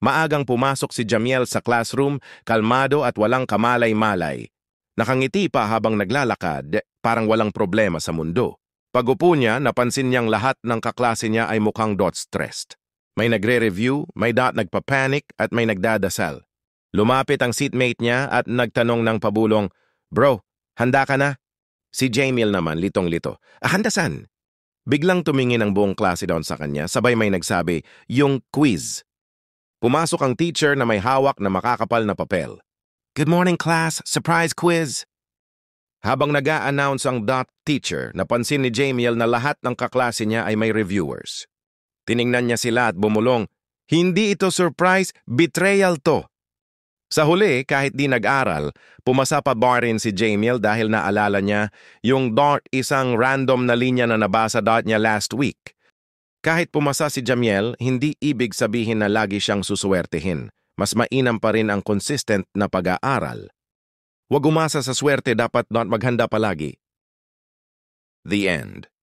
Maagang pumasok si Jamiel sa classroom, kalmado at walang kamalay-malay. Nakangiti pa habang naglalakad, parang walang problema sa mundo. Pag-upo niya, napansin niyang lahat ng kaklase niya ay mukhang stressed. May nagre-review, may nagpa-panic at may nagdadasal. Lumapit ang seatmate niya at nagtanong ng pabulong, "Bro, handa ka na?" Si Jamiel naman litong-lito, "Handa saan?" Biglang tumingin ang buong klase doon sa kanya, sabay may nagsabi, "Yung quiz." Pumasok ang teacher na may hawak na makakapal na papel. "Good morning, class. Surprise quiz." Habang nag-a-announce ang teacher, napansin ni Jamiel na lahat ng kaklase niya ay may reviewers. Tiningnan niya sila at bumulong, "Hindi ito surprise, betrayal to." Sa huli, kahit di nag-aral, pumasa pa rin si Jamiel dahil naalala niya yung isang random na linya na nabasa niya last week. Kahit pumasa si Jamiel, hindi ibig sabihin na lagi siyang suswertehin. Mas mainam pa rin ang consistent na pag-aaral. Huwag umasa sa swerte, dapat maghanda palagi. The end.